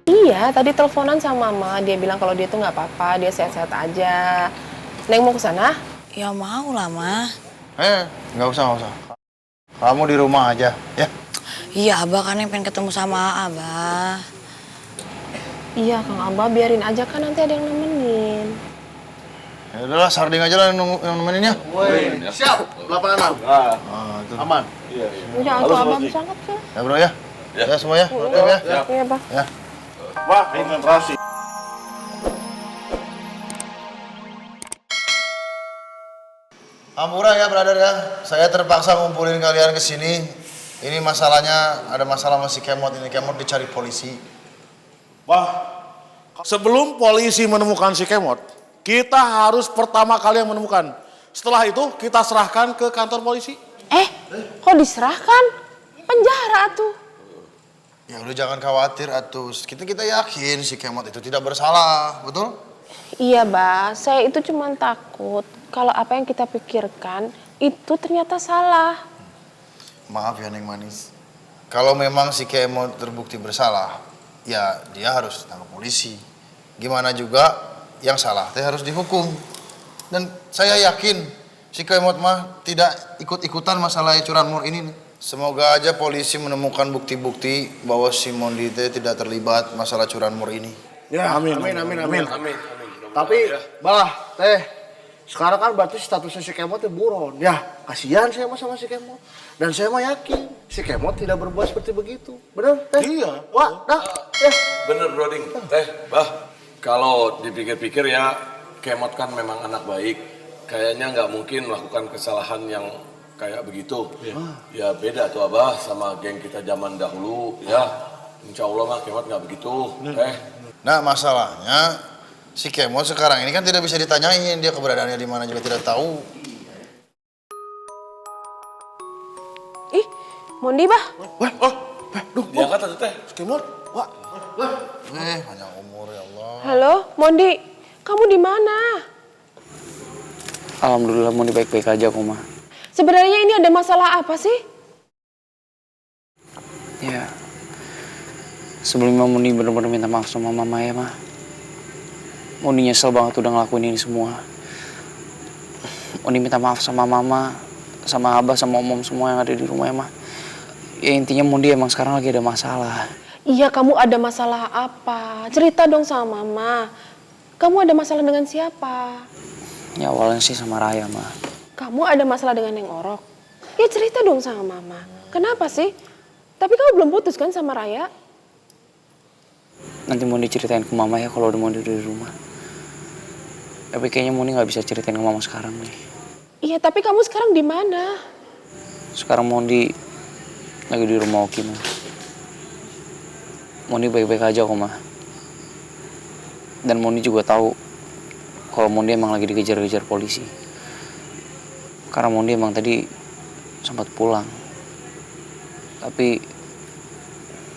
Iya, tadi teleponan sama mama. Dia bilang kalau dia tuh nggak apa-apa, dia sehat-sehat aja. Neng mau ke sana? Ya mau lah, Ma. Nggak usah. Kamu di rumah aja, ya. Iya, Abah kan yang pengen ketemu sama Abah. Iya, Kang Abah biarin aja kan nanti ada yang nemenin. Ya udahlah, Sarding aja lah yang nemeninnya. Woi, siap. 86. Tuh. Aman. Udah, aku Abah berangkat ya. Ya bro ya. Ya semua ya. Ya. Iya, Bah. Ya. Wah, konsentrasi. Ampura ya brother ya. Saya terpaksa ngumpulin kalian ke sini. Ini masalahnya ada masalah masih Kemot ini. Kemot dicari polisi. Wah, sebelum polisi menemukan si Kemot, kita harus pertama kali yang menemukan. Setelah itu kita serahkan ke kantor polisi. Kok diserahkan? Penjara tuh. Ya udah jangan khawatir atuh. Kita yakin si Kemot itu tidak bersalah, betul? Iya, Bah. Saya itu cuma takut kalau apa yang kita pikirkan itu ternyata salah. Maaf ya Neng Manis. Kalau memang si Kemot terbukti bersalah, ya dia harus tangkap polisi. Gimana juga yang salah teh harus dihukum. Dan saya yakin si Kemot mah tidak ikut-ikutan masalah curanmor ini nih. Semoga aja polisi menemukan bukti-bukti bahwa si Mondi teh tidak terlibat masalah curanmor ini. Ya, amin. Tapi, Bah, teh, sekarang kan berarti statusnya si Kemot itu buron. Ya, kasihan saya sama si Kemot. Dan saya mah yakin si Kemot tidak berbuat seperti begitu. Bener, teh? Iya. Wah, dah, ya. Bener Broding. Bah, kalau dipikir-pikir ya Kemot kan memang anak baik. Kayaknya nggak mungkin melakukan kesalahan yang kayak begitu. Ya beda tuh Abah sama geng kita zaman dahulu. Ya, insya Allah mah Kemot nggak begitu. Nah masalahnya si Kemot sekarang ini kan tidak bisa ditanyain dia keberadaannya di mana juga tidak tahu. Ih, Mondi, Bah. Diangkat atau teh? Si Kemot, wah. Panjang umur ya Allah. Halo, Mondi. Kamu di mana? Alhamdulillah Mondi baik-baik aja kok, Ma. Sebenarnya ini ada masalah apa sih? Ya, sebelumnya Mondi bener-bener minta maaf sama Mama ya, Ma. Mondi nyesel banget udah ngelakuin ini semua. Mondi minta maaf sama Mama, sama Abah, sama Om semua yang ada di rumah ya, Ma. Ya intinya Mondi emang sekarang lagi ada masalah. Iya, kamu ada masalah apa? Cerita dong sama Mama. Kamu ada masalah dengan siapa? Ya awalnya sih sama Raya, Ma. Kamu ada masalah dengan Neng Orok? Ya cerita dong sama Mama. Kenapa sih? Tapi kamu belum putus kan sama Raya? Nanti Mondi ceritain ke Mama ya kalau udah Mondi udah di rumah. Tapi kayaknya Mondi nggak bisa ceritain ke Mama sekarang nih. Iya, tapi kamu sekarang di mana? Sekarang Mondi lagi di rumah Oki, Ma. Mondi baik-baik aja kok, Ma. Dan Mondi juga tahu kalau Mondi emang lagi dikejar-kejar polisi. Karena Mondi emang tadi sempat pulang. Tapi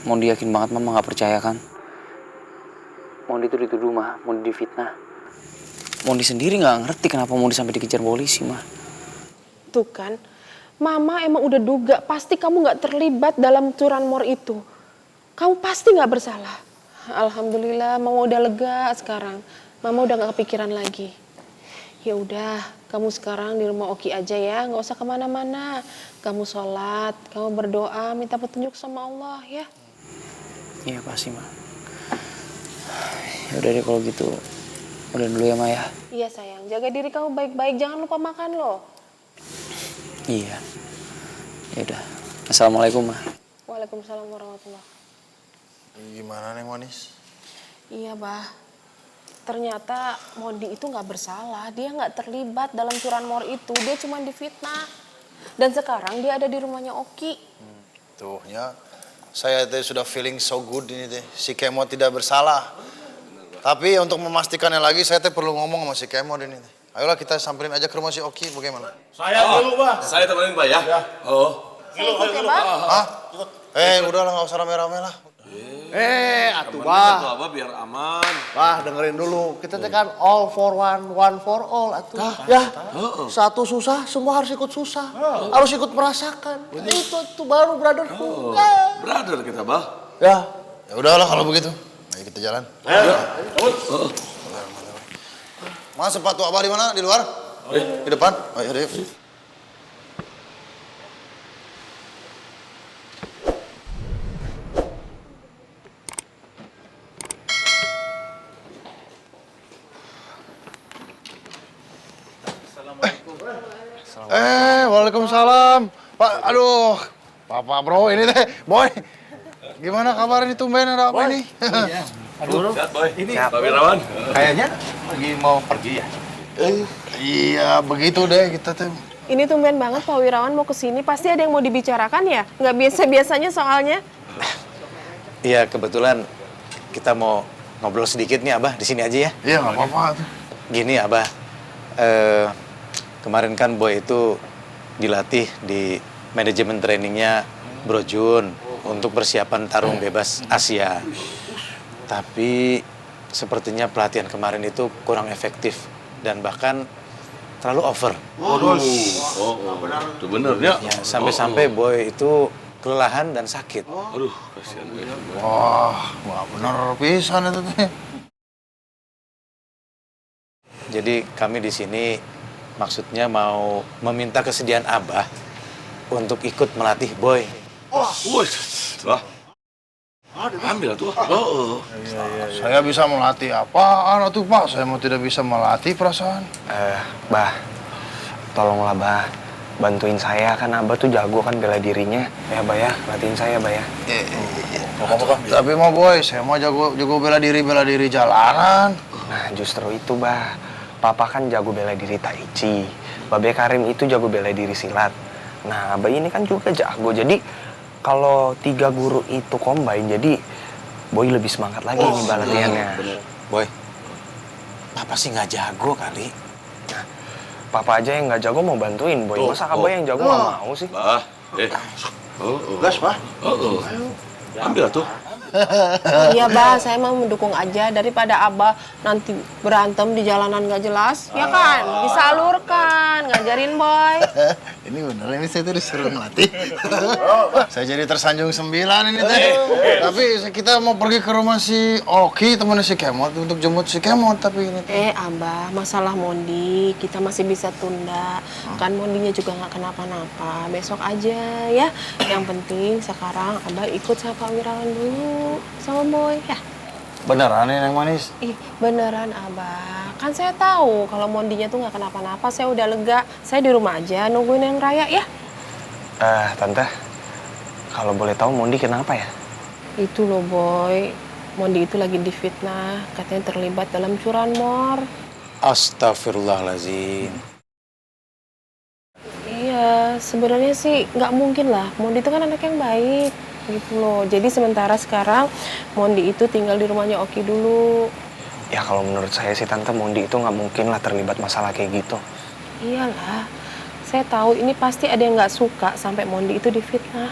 Mondi yakin banget Mama gak percaya kan. Mondi tuh dituduh, Ma. Mondi difitnah. Mondi sendiri gak ngerti kenapa Mondi sampai dikejar polisi, Ma. Tuh kan, Mama emang udah duga pasti kamu gak terlibat dalam curanmor itu. Kamu pasti gak bersalah. Alhamdulillah, Mama udah lega sekarang. Mama udah gak kepikiran lagi. Ya udah, kamu sekarang di rumah Oki aja ya, nggak usah kemana-mana. Kamu sholat, kamu berdoa, minta petunjuk sama Allah ya. Iya pasti, Ma. Ya udah deh kalau gitu. Udah dulu ya, Ma ya. Iya sayang, jaga diri kamu baik-baik, jangan lupa makan loh. Iya. Ya udah. Assalamualaikum, Ma. Waalaikumsalam warahmatullahi. Gimana Neng Manis? Iya, Bah. Ternyata Mondi itu nggak bersalah, dia nggak terlibat dalam curanmor itu, dia cuma difitnah. Dan sekarang dia ada di rumahnya Oki. Tuh ya, saya teh sudah feeling so good ini teh. Si Kemot tidak bersalah. Tapi untuk memastikannya lagi, saya teh perlu ngomong sama si Kemot ini teh. Ayolah kita samperin aja ke rumah si Oki, bagaimana? Saya dulu, Bah. Saya temenin Pak ya. Oh. Ikut ya, Bah? Hah? Udahlah nggak usah rame-rame lah. Atuh, Tuh Bah. Abah biar aman. Bah, dengerin dulu. Kita teh kan all for one, one for all. Atuh. Ya, satu susah, semua harus ikut susah. Harus ikut merasakan. Itu baru brotherhood. Brother kita, Bah. Ya, Ya udahlah kalau begitu. Ayo kita jalan. Mas, sepatu abah di mana? Di luar? Di depan? Oh, iya, yuk. Waalaikumsalam. Pak, aduh. Papa bro, ini teh, boy. Gimana kabar ini tumben ada apa ini? Aduh, sehat boy. Ini Pak Wirawan. Kayaknya lagi mau pergi ya? Iya, begitu deh kita teh. Ini tumben banget Pak Wirawan mau kesini, pasti ada yang mau dibicarakan ya? Nggak biasa-biasanya soalnya. Iya, kebetulan kita mau ngobrol sedikit nih Abah, di sini aja ya. Iya, nggak apa-apa tuh. Gini Abah, kemarin kan Boy itu dilatih di manajemen trainingnya Bro Jun untuk persiapan tarung bebas Asia. Tapi sepertinya pelatihan kemarin itu kurang efektif dan bahkan terlalu over. Itu bener ya. Ya, sampai-sampai Boy itu kelelahan dan sakit. Aduh, kasihan gue. Wah, wah bener pisan itu teh. Jadi kami di sini maksudnya mau meminta kesediaan Abah untuk ikut melatih Boy. Wah, ambil tuh. Saya bisa melatih apaan tuh Pak? Saya mau tidak bisa melatih perasaan. Bah, tolonglah Bah, bantuin saya kan Abah tuh jago kan bela dirinya. Ya Bah ya, latihin saya Bah ya. Tapi mau boy, saya mau jago bela diri jalanan. Nah justru itu Bah, Papa kan jago bela diri Tai Chi, Babe Karim itu jago bela diri silat. Nah Abah ini kan juga jago, jadi kalau 3 guru itu combine, jadi Boy lebih semangat lagi nih latihannya. Boy, Papa sih nggak jago kali. Papa aja yang nggak jago mau bantuin Boy, masa Abah yang jago nggak mau sih? Bah, Gas, Pak. ambil tuh. Iya Bah, saya mau mendukung aja daripada Abah nanti berantem di jalanan nggak jelas. Ya kan, disalurkan, ngajarin Boy. Ini bener, ini saya tuh disuruh melatih. Saya jadi tersanjung 9 ini teh. Tapi kita mau pergi ke rumah si Oki, temannya si Kemot, untuk jemput si Kemot. Tapi ini Abah, masalah Mondi kita masih bisa tunda. Kan Mondinya juga nggak kenapa-napa. Besok aja ya. Yang penting sekarang Abah ikut sama Pak Wirawan dulu sama Boy ya. beneran nih Neng Manis. Ih, beneran Abah. Kan saya tahu kalau Mondinya tuh nggak kenapa-napa. Saya udah lega. Saya di rumah aja nungguin yang Raya ya. Tante, kalau boleh tahu Mondi kenapa ya? Itu loh Boy. Mondi itu lagi difitnah. Katanya terlibat dalam curanmor. Astagfirullahaladzim. Iya, sebenarnya sih nggak mungkin lah. Mondi itu kan anak yang baik. Gitu loh. Jadi sementara sekarang Mondi itu tinggal di rumahnya Oki dulu. Ya kalau menurut saya sih Tante, Mondi itu nggak mungkin lah terlibat masalah kayak gitu. Iyalah. Saya tahu ini pasti ada yang nggak suka sampai Mondi itu difitnah.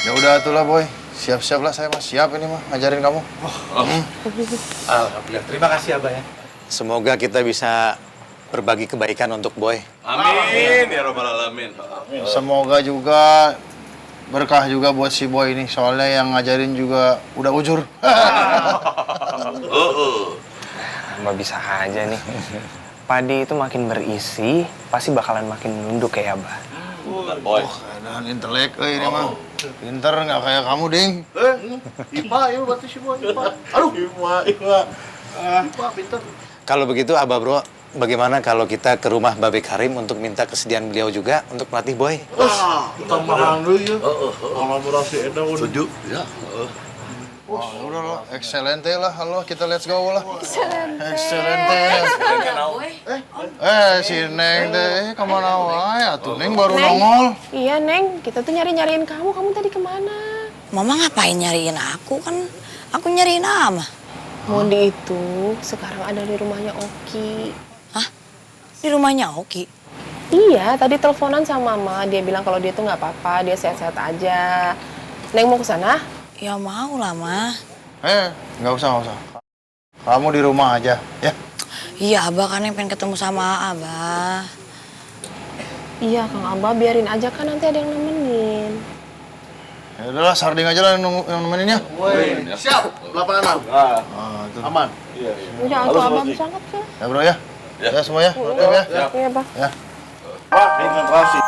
Ya udah itulah boy, siap-siap lah saya mah siap ini mah ngajarin kamu. Alhamdulillah, terima kasih Abah ya. Semoga kita bisa berbagi kebaikan untuk Boy. Amin ya robbal alamin. Semoga juga berkah juga buat si boy ini, soalnya yang ngajarin juga udah ujur. Mbak bisa aja nih. Padi itu makin berisi, pasti bakalan makin nunduk ya Abah. Boy. Dan intelek ini mah. Pinter nggak kayak kamu, Ding. Ipa, ya berarti si Boy, Ipa. Aduh, Ipa. Ipa, pinter. Kalau begitu Abah Bro, bagaimana kalau kita ke rumah Babe Karim untuk minta kesediaan beliau juga untuk melatih Boy? Tambahan dulu ya. Kolaborasi Eda udah. Setuju? Ya. Wah, udah lah, excelente lah, halo kita let's go lah. Excelente. Si Neng teh kemana wae? Atuh Neng baru Neng. nongol. Iya Neng, kita tuh nyariin kamu. Kamu tadi kemana? Mama ngapain nyariin aku? Kan aku nyariin Ama. Mondi itu sekarang ada di rumahnya Oki. Hah? Di rumahnya Oki? Iya, tadi teleponan sama Mama. Dia bilang kalau dia tuh nggak apa-apa, dia sehat-sehat aja. Neng mau ke sana? Ya mau lah, Ma. Nggak usah. Kamu di rumah aja, ya. Iya, Abah kan yang pengen ketemu sama Abah. Iya, Kang Abah biarin aja kan nanti ada yang nemenin. Ya udahlah, Sarding aja lah yang nemeninnya. Woi, siap. 86. Ah, itu. Aman. Udah, aku abang sangat sih. Ya bro ya. Ya semua ya. Oke ya. Iya, Bang. Ya. Terima kasih.